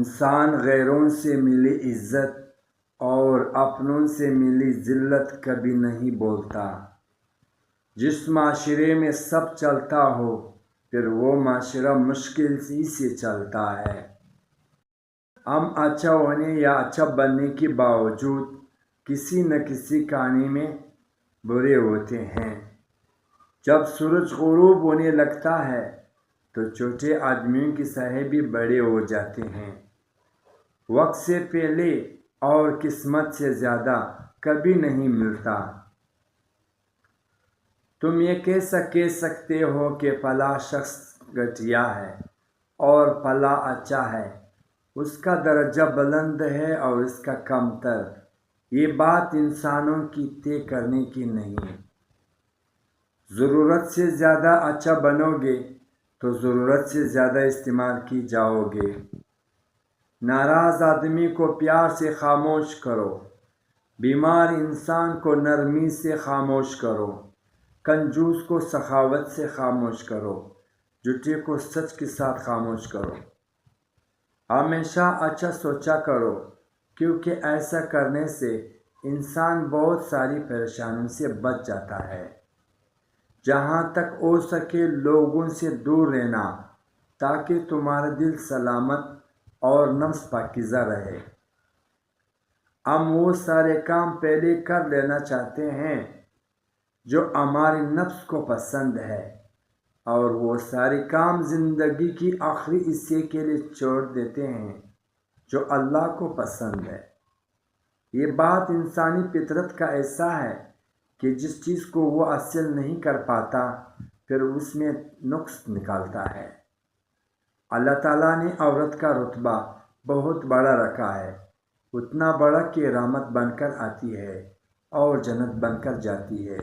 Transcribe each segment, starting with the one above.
انسان غیروں سے ملی عزت اور اپنوں سے ملی ذلت کبھی نہیں بولتا۔ جس معاشرے میں سب چلتا ہو پھر وہ معاشرہ مشکل ہی سے چلتا ہے۔ ہم اچھا ہونے یا اچھا بننے کے باوجود کسی نہ کسی کہانی میں برے ہوتے ہیں۔ جب سورج غروب ہونے لگتا ہے تو چھوٹے آدمیوں کے سائے بھی بڑے ہو جاتے ہیں۔ وقت سے پہلے اور قسمت سے زیادہ کبھی نہیں ملتا۔ تم یہ کیسا کہہ سکتے ہو کہ فلاں شخص گھٹیا ہے اور فلاں اچھا ہے، اس کا درجہ بلند ہے اور اس کا کمتر؟ یہ بات انسانوں کی طے کرنے کی نہیں۔ ضرورت سے زیادہ اچھا بنو گے تو ضرورت سے زیادہ استعمال کی جاؤ گے۔ ناراض آدمی کو پیار سے خاموش کرو، بیمار انسان کو نرمی سے خاموش کرو، کنجوس کو سخاوت سے خاموش کرو، جھوٹے کو سچ کے ساتھ خاموش کرو۔ ہمیشہ اچھا سوچا کرو، کیونکہ ایسا کرنے سے انسان بہت ساری پریشانیوں سے بچ جاتا ہے۔ جہاں تک ہو سکے لوگوں سے دور رہنا تاکہ تمہارا دل سلامت اور نفس پاکیزہ رہے۔ ہم وہ سارے کام پہلے کر لینا چاہتے ہیں جو ہمارے نفس کو پسند ہے، اور وہ سارے کام زندگی کی آخری حصے کے لیے چھوڑ دیتے ہیں جو اللہ کو پسند ہے۔ یہ بات انسانی فطرت کا ایسا ہے کہ جس چیز کو وہ حاصل نہیں کر پاتا پھر اس میں نقص نکالتا ہے۔ اللہ تعالیٰ نے عورت کا رتبہ بہت بڑا رکھا ہے، اتنا بڑا کہ رحمت بن کر آتی ہے اور جنت بن کر جاتی ہے۔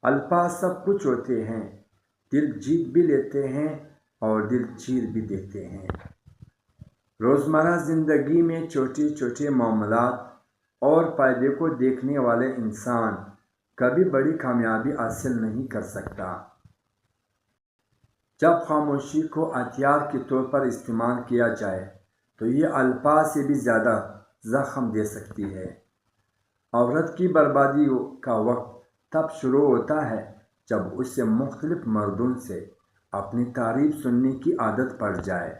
الفاظ سب کچھ ہوتے ہیں، دل جیت بھی لیتے ہیں اور دل چیر بھی دیتے ہیں۔ روزمرہ زندگی میں چھوٹے چھوٹے معاملات اور فائدے کو دیکھنے والے انسان کبھی بڑی کامیابی حاصل نہیں کر سکتا۔ جب خاموشی کو ہتھیار کے طور پر استعمال کیا جائے تو یہ الفاظ سے بھی زیادہ زخم دے سکتی ہے۔ عورت کی بربادی کا وقت تب شروع ہوتا ہے جب اسے مختلف مردوں سے اپنی تعریف سننے کی عادت پڑ جائے۔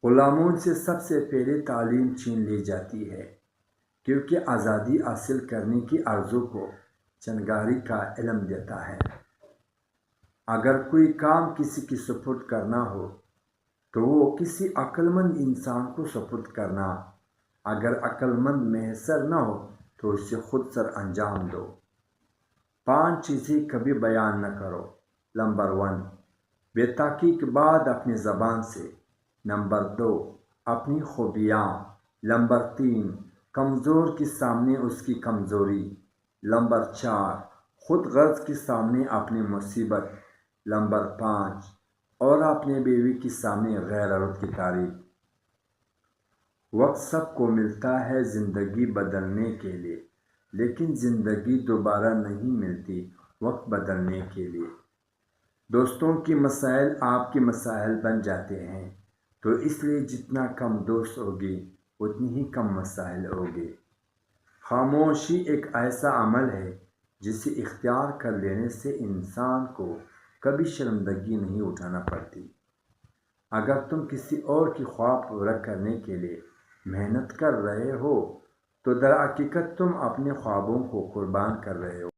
غلاموں سے سب سے پہلے تعلیم چھین لی جاتی ہے، کیونکہ آزادی حاصل کرنے کی آرزو کو چنگاری کا علم دیتا ہے۔ اگر کوئی کام کسی کی سپرد کرنا ہو تو وہ کسی عقل مند انسان کو سپرد کرنا، اگر عقل مند میسر نہ ہو تو اسے خود سر انجام دو۔ 5 چیزیں کبھی بیان نہ کرو۔ نمبر 1، بے تحقیق بات اپنی زبان سے۔ نمبر 2، اپنی خوبیاں۔ نمبر 3، کمزور کے سامنے اس کی کمزوری۔ نمبر 4، خود غرض کے سامنے اپنی مصیبت۔ نمبر 5، اور اپنے بیوی کے سامنے غیر عورت کی تعریف۔ وقت سب کو ملتا ہے زندگی بدلنے کے لیے، لیکن زندگی دوبارہ نہیں ملتی وقت بدلنے کے لیے۔ دوستوں کی مسائل آپ کے مسائل بن جاتے ہیں، تو اس لیے جتنا کم دوست ہوگے اتنی ہی کم مسائل ہوگے۔ خاموشی ایک ایسا عمل ہے جسے اختیار کر لینے سے انسان کو کبھی شرمندگی نہیں اٹھانا پڑتی۔ اگر تم کسی اور کی خواب پورا کرنے کے لیے محنت کر رہے ہو تو در حقیقت تم اپنے خوابوں کو قربان کر رہے ہو۔